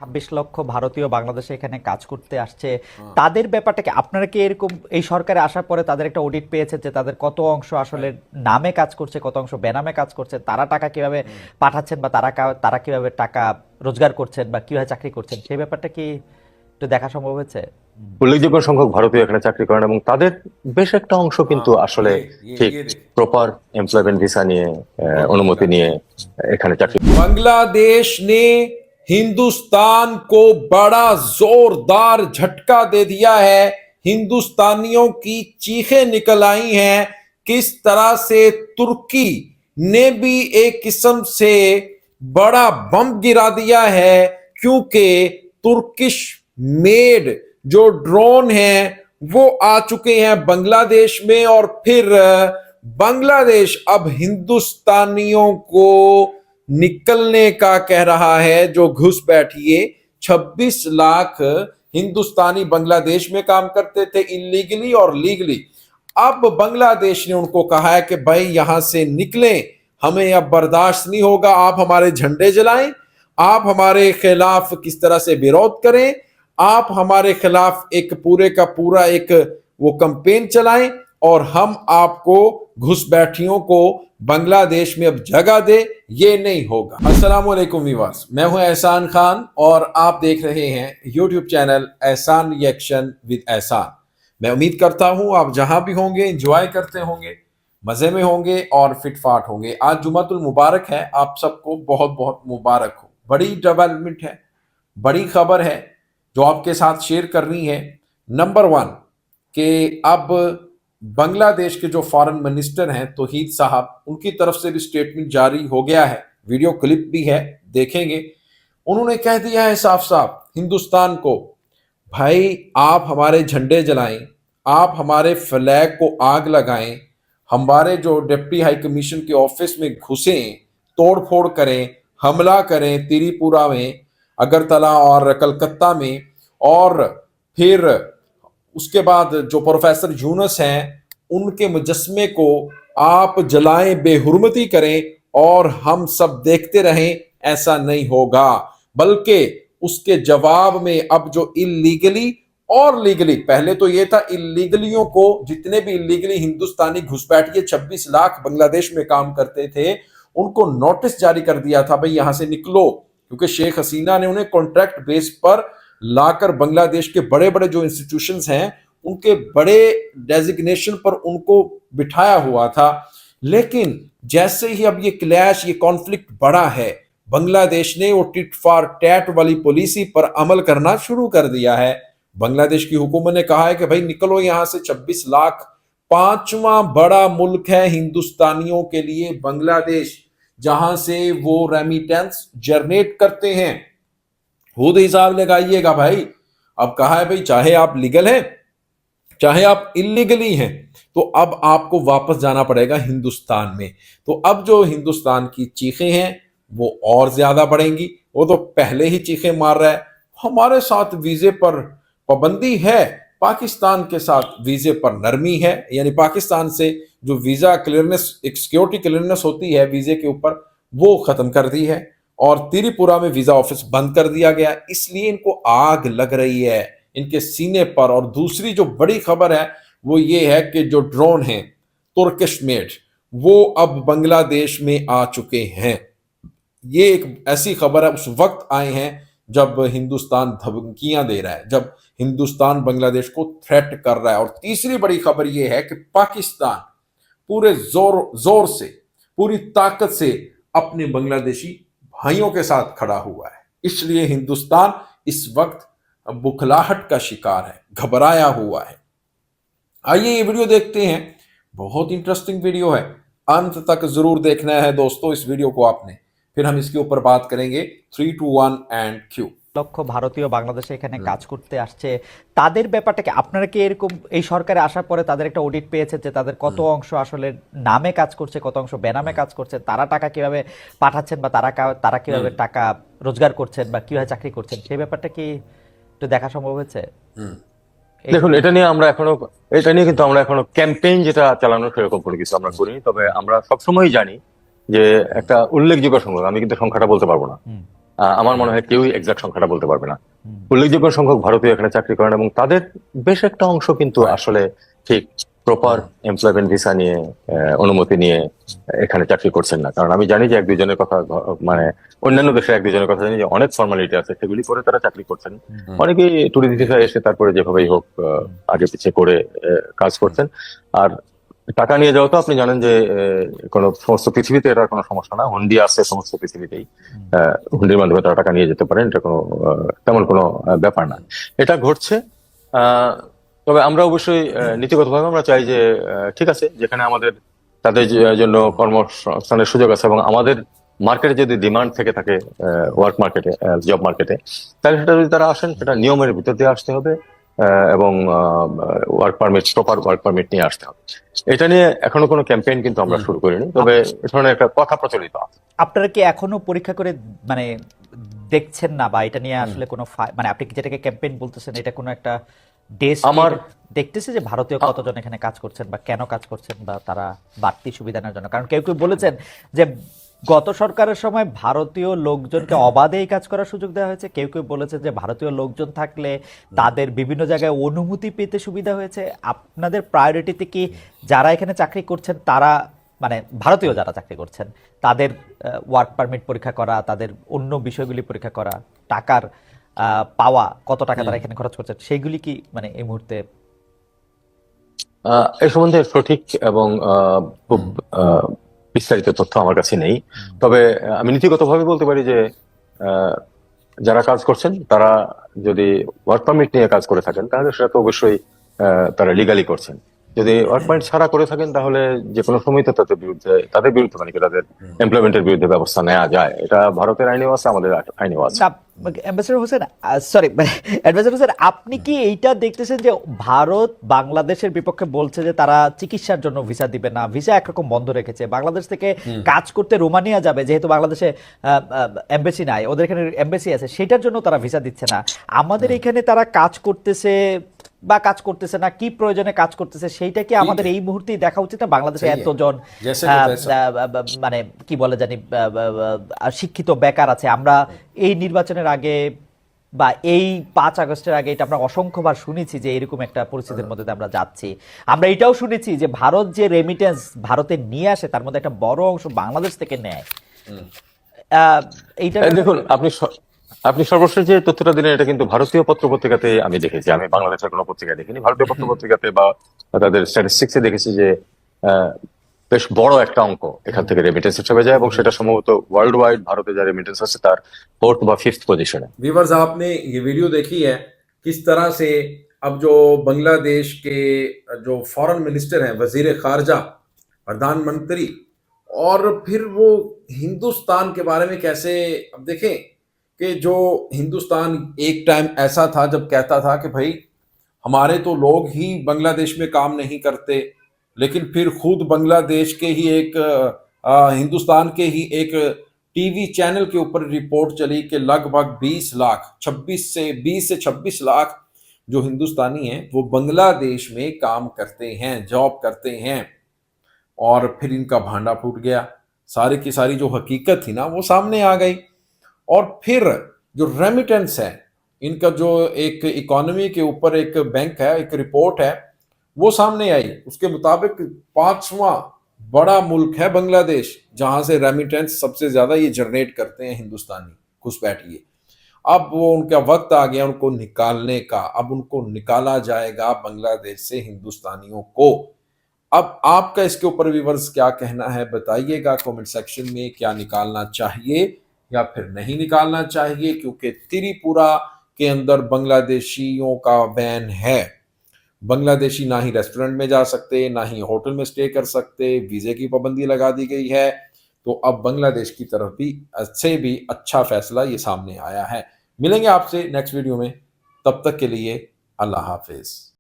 26 লক্ষ ভারতীয় বাংলাদেশে এখানে কাজ করতে আসছে, তাদের ব্যাপারটা কি? আপনারা কি এরকম এই সরকারে আসার পরে তাদের একটা অডিট পেয়েছে যে তাদের কত অংশ আসলে নামে কাজ করছে, কত অংশ বেনামে কাজ করছে, তারা টাকা কিভাবে পাঠাচ্ছেন বা তারা কিভাবে টাকা রোজগার করছেন বা কিভাবে চাকরি করছেন, সেই ব্যাপারটা কি একটু দেখা সম্ভব হয়েছে? উল্লেখযোগ্য সংখ্যক ভারতীয় এখানে চাকরি করেন এবং তাদের বেশ একটা অংশ কিন্তু আসলে ঠিক প্রপার এমপ্লয়মেন্ট ভিসা নিয়ে অনুমতি নিয়ে এখানে চাকরি। बांग्लादेश ने हिंदुस्तान को बड़ा जोरदार झटका दे दिया है। हिंदुस्तानियों की चीखें निकल आई हैं। किस तरह से तुर्की ने भी एक किस्म से बड़ा बम गिरा दिया है, क्योंकि तुर्किश मेड जो ड्रोन हैं वो आ चुके हैं बांग्लादेश में, और फिर बांग्लादेश अब हिंदुस्तानियों को निकलने का कह रहा है। जो घुस बैठिए 26 लाख हिंदुस्तानी बांग्लादेश में काम करते थे इलीगली और लीगली, अब बांग्लादेश ने उनको कहा है कि भाई यहां से निकलें, हमें अब बर्दाश्त नहीं होगा। आप हमारे झंडे जलाएं, आप हमारे खिलाफ किस तरह से विरोध करें, आप हमारे खिलाफ एक पूरे का पूरा एक वो कैंपेन चलाएं, और हम आपको घुसपैठियों को बांग्लादेश में अब जगह दे, ये नहीं होगा। अस्सलाम वालेकुम व्यूअर्स, मैं हूं एहसान खान और आप देख रहे हैं यूट्यूब चैनल एहसान रिएक्शन विद एहसान। मैं उम्मीद करता हूं आप जहां भी होंगे एंजॉय करते होंगे, मजे में होंगे और फिटफाट होंगे। आज जुमातुल मुबारक है, आप सबको बहुत बहुत मुबारक हो। बड़ी डेवलपमेंट है, बड़ी खबर है जो आपके साथ शेयर करनी है। नंबर 1 कि अब बांग्लादेश के जो फॉरेन मिनिस्टर हैं तौहीद साहब, उनकी तरफ से भी स्टेटमेंट जारी हो गया है, वीडियो क्लिप भी है, देखेंगे। उन्होंने कह दिया है साफ साफ हिंदुस्तान को, भाई आप हमारे झंडे जलाएं, आप हमारे फ्लैग को आग लगाएं, हमारे जो डिप्टी हाई कमीशन के ऑफिस में घुसें, तोड़ फोड़ करें, हमला करें त्रिपुरा में, अगरतला और कलकत्ता में, और फिर उसके बाद जो प्रोफेसर यूनुस हैं उनके मुजस्मे को आप जलाएं, बेहुरमती करें, और हम सब देखते रहें। ऐसा नहीं होगा, बल्कि उसके जवाब में अब जो इलीगली और लीगली, पहले तो ये था इलीगलियों को, जितने भी इलीगली हिंदुस्तानी घुसपैठिए 26 लाख बांग्लादेश में काम करते थे, उनको नोटिस जारी कर दिया था, भाई यहां से निकलो, क्योंकि शेख हसीना ने उन्हें कॉन्ट्रैक्ट बेस पर लाकर बांग्लादेश के बड़े बड़े जो इंस्टीट्यूशंस हैं उनके बड़े डेजिग्नेशन पर उनको बिठाया हुआ था। लेकिन जैसे ही अब ये क्लैश, ये कॉन्फ्लिक्ट बढ़ा है, बांग्लादेश ने वो टिट फॉर टैट वाली पॉलिसी पर अमल करना शुरू कर दिया है। बांग्लादेश की हुकूमत ने कहा है कि भाई निकलो यहां से 26 लाख। 5वां बड़ा मुल्क है हिंदुस्तानियों के लिए बांग्लादेश, जहां से वो रेमिटेंस जनरेट करते हैं। खुद हिसाब लगाइएगा भाई। अब कहा है भाई चाहे आप लीगल हैं चाहे आप इलीगली हैं, तो अब आपको वापस जाना पड़ेगा हिंदुस्तान में। तो अब जो हिंदुस्तान की चीखें हैं वो और ज्यादा बढ़ेंगी। वो तो पहले ही चीखें मार रहा है, हमारे साथ वीजे पर पाबंदी है, पाकिस्तान के साथ वीजे पर नरमी है, यानी पाकिस्तान से जो वीजा क्लियरनेस, एक सिक्योरिटी क्लियरनेस होती है वीजे के ऊपर, वो खत्म कर दी है, और त्रिपुरा में वीजा ऑफिस बंद कर दिया गया। इसलिए इनको आग लग रही है इनके सीने पर। और दूसरी जो बड़ी खबर है वो ये है कि जो ड्रोन हैं तुर्किश मेड, वो अब बांग्लादेश में आ चुके हैं। ये एक ऐसी खबर है, उस वक्त आए हैं जब हिंदुस्तान धमकियां दे रहा है, जब हिंदुस्तान बांग्लादेश को थ्रेट कर रहा है। और तीसरी बड़ी खबर यह है कि पाकिस्तान पूरे जोर से, पूरी ताकत से अपने बांग्लादेशी भाइयों के साथ खड़ा हुआ है। इसलिए हिंदुस्तान इस वक्त बुखलाहट का शिकार है, घबराया हुआ है। आइए ये वीडियो देखते हैं, बहुत इंटरेस्टिंग वीडियो है, अंत तक जरूर देखना है दोस्तों इस वीडियो को आपने, फिर हम इसके ऊपर बात करेंगे। 3, 2, 1 एंड क्यू। লক্ষ ভারতীয় বাংলাদেশে এখানে কাজ করতে আসছে, তাদের ব্যাপারটা কি? আপনারা কি এরকম এই সরকারে আসার পরে তাদের একটা অডিট পেয়েছে যে তাদের কত অংশ আসলে নামে কাজ করছে, কত অংশ বেনামে কাজ করছে, তারা টাকা কিভাবে পাঠাচ্ছেন বা তারা কিভাবে টাকা রোজগার করছেন বা কিভাবে চাকরি করছেন, সেই ব্যাপারটা কি একটু দেখা সম্ভব হয়েছে? দেখুন, এটা নিয়ে কিন্তু আমরা এখনো ক্যাম্পেইন যেটা চালানো সেরকম কোনো কিছু আমরা করিনি। তবে আমরা সবসময় জানি যে একটা উল্লেখযোগ্য সংখ্যক, আমি কিন্তু সংখ্যাটা বলতে পারবো না, আমার মনে হয় কেউই এক্সাক্ট সংখ্যাটা বলতে পারবে না। উল্লেখযোগ্য সংখ্যক ভারতীয় এখানে চাকরি করেন এবং তাদের বেশ একটা অংশ কিন্তু আসলে ঠিক প্রপার এমপ্লয়মেন্ট ভিসা নিয়ে অনুমতি নিয়ে এখানে চাকরি করছেন না। কারণ আমি জানি যে এক দুজনের কথা, মানে অন্যান্য দেশের এক দুজনের কথা জানি যে অনেক ফর্মালিটি আছে, সেগুলি করে তারা চাকরি করছেন। অনেকেই ট্যুরিস্ট ভিসা এসে তারপরে যেভাবেই হোক আগে পিছিয়ে করে কাজ করছেন। আর টাকা নিয়ে যাওয়া তো আপনি জানেন যে কোনো সমস্ত পৃথিবীতে এটার কোনো সমস্যা না, হুন্ডি আছে সমস্ত পৃথিবীতেই, হুন্ডির মাধ্যমে তারা টাকা নিয়ে যেতে পারেন, এটা কোনো তেমন কোনো ব্যাপার না। এটা ঘটছে। তবে আমরা অবশ্যই নীতিগতভাবে আমরা চাই যে ঠিক আছে, যেখানে আমাদের তাদের জন্য কর্মসংস্থানের সুযোগ আছে এবং আমাদের মার্কেটে যদি ডিমান্ড থেকে থাকে, ওয়ার্ক মার্কেটে, জব মার্কেটে, তাহলে সেটা যদি তারা আসেন, সেটা নিয়মের ভিতর দিয়ে আসতে হবে এবং work permit, proper work permit নিয়ে আসতে হবে। এটা নিয়ে এখনো কোনো ক্যাম্পেইন কিন্তু আমরা শুরু করিনি, তবে এ ধরনের একটা কথা প্রচলিত আছে। আপনারা কি এখনো পরীক্ষা করে মানে দেখছেন না, বা এটা নিয়ে আসলে কোনো মানে আপনি কি যেটাকে ক্যাম্পেইন বলতেছেন, এটা কোনো একটা দেশ আমার দেখতেছে যে ভারতীয় কতজন এখানে কাজ করছেন বা কেন কাজ করছেন, বা তারা বাড়তি সুবিধা নেওয়ার জন্য? কারণ কেউ কেউ বলেছেন যে গত সরকারের সময় ভারতীয় লোকজনকে অবাধেই কাজ করার সুযোগ দেওয়া হয়েছে, কেউ কেউ বলেছে যে ভারতীয় লোকজন থাকলে তাদের বিভিন্ন জায়গায় অনুমতি পেতে সুবিধা হয়েছে। আপনাদের প্রায়োরিটিতে কি যারা এখানে চাকরি করছেন তারা, মানে ভারতীয় যারা চাকরি করছেন তাদের ওয়ার্ক পারমিট পরীক্ষা করা, তাদের অন্য বিষয়গুলি পরীক্ষা করা, টাকার পাওয়া, কত টাকা তারা এখানে খরচ করছেন, সেইগুলি কি মানে এই মুহূর্তে? এ সম্বন্ধে সঠিক এবং খুব বিস্তারিত তথ্য আমার কাছে নেই। তবে আমি নীতিগতভাবে বলতে পারি যে যারা কাজ করছেন তারা যদি ওয়ার্ক পারমিট নিয়ে কাজ করে থাকেন, তাহলে সেটা তো অবশ্যই তারা লিগালি করছেন। যদি ওয়ার্ক পারমিট ছাড়া করে থাকেন, তাহলে যে কোনো সময় তো তাদের বিরুদ্ধে মানে কি তাদের এমপ্লয়মেন্টের বিরুদ্ধে ব্যবস্থা নেওয়া যায়। এটা ভারতের আইনেও আছে, আমাদের আইনেও আছে। Ambassador Hossain, sorry adviser Hossain, আপনি কি এইটা দেখতেছেন যে ভারত বাংলাদেশের বিপক্ষে বলছে যে তারা চিকিৎসার জন্য ভিসা দিবে না, ভিসা একরকম বন্ধ রেখেছে, বাংলাদেশ থেকে কাজ করতে রোমানিয়া যাবে, যেহেতু বাংলাদেশে এমবাসি নাই, ওদের এখানে এমবাসি আছে, সেটার জন্য তারা ভিসা দিচ্ছে না। আমাদের এখানে তারা কাজ করতেছে বা কাজ করতেছে না, কি প্রয়োজনে কাজ করতেছে, সেইটা কি আমাদের এই মুহূর্তেই দেখা উচিত না? বাংলাদেশে এতজন মানে কি বলে জানি শিক্ষিত বেকার আছে, আমরা এই নির্বাচনের আগে বা এই 5 আগস্টের আগে এটা আমরা অসংখ্যবার শুনেছি যে এরকম একটা পরিস্থিতির মধ্যে দিয়ে আমরা যাচ্ছি। আমরা এটাও শুনেছি যে ভারত যে রেমিটেন্স ভারতে নিয়ে আসে তার মধ্যে একটা বড় অংশ বাংলাদেশ থেকে নেয়। এইটা দেখুন, আপনি সর্বশেষ যে তথ্যটা দিলেন এটা কিন্তু ভারতীয় পত্র পত্রিকাতে আমি দেখেছি, আমি বাংলাদেশের কোনো পত্রিকায় দেখিনি। ভারতীয় পত্র পত্রিকাতে বা তাদের স্ট্যাটিস্টিক্সে দেখেছি যে বেশ বড় একটা অঙ্ক এখান থেকে রেমিটেন্স হিসেবে যায় এবং সেটা সম্ভবত ওয়ার্ল্ড ওয়াইড ভারতে যা রেমিটেন্স আছে তার 4th বা 5th পজিশনে। व्यूअर्स, आपने ये वीडियो देखी है किस तरह से अब जो बांग्लादेश के जो फॉरेन मिनिस्टर हैं, वजीर खारजा, प्रधानमंत्री, और फिर वो हिंदुस्तान के बारे में कैसे, अब देखें कि जो हिंदुस्तान एक टाइम ऐसा था जब कहता था कि भाई हमारे तो लोग ही बांग्लादेश में काम नहीं करते, लेकिन फिर खुद बांग्लादेश के ही एक हिंदुस्तान के ही एक टीवी चैनल के ऊपर रिपोर्ट चली कि लगभग 20 लाख 20 से 26 लाख जो हिंदुस्तानी हैं वो बांग्लादेश में काम करते हैं, जॉब करते हैं। और फिर इनका भांडा फूट गया, सारी की सारी जो हकीकत थी ना वो सामने आ गई। और फिर जो रेमिटेंस है इनका, जो एक इकोनॉमी के ऊपर एक बैंक है, एक रिपोर्ट है वो सामने आई, उसके मुताबिक 5वां बड़ा मुल्क है बांग्लादेश, जहां से रेमिटेंस सबसे ज्यादा ये जनरेट करते हैं हिंदुस्तानी घुसपैठिए। अब वो उनका वक्त आ गया उनको निकालने का, अब उनको निकाला जाएगा बांग्लादेश से हिंदुस्तानियों को। अब आपका इसके ऊपर व्यूअर्स क्या कहना है बताइएगा कमेंट सेक्शन में, क्या निकालना चाहिए या फिर नहीं निकालना चाहिए? क्योंकि त्रिपुरा के अंदर बांग्लादेशियों का बैन है, बांग्लादेशी ना ही रेस्टोरेंट में जा सकते, ना ही होटल में स्टे कर सकते, वीजे की पाबंदी लगा दी गई है। तो अब बांग्लादेश की तरफ भी भी अच्छा फैसला ये सामने आया है। मिलेंगे आपसे नेक्स्ट वीडियो में, तब तक के लिए अल्लाह हाफिज।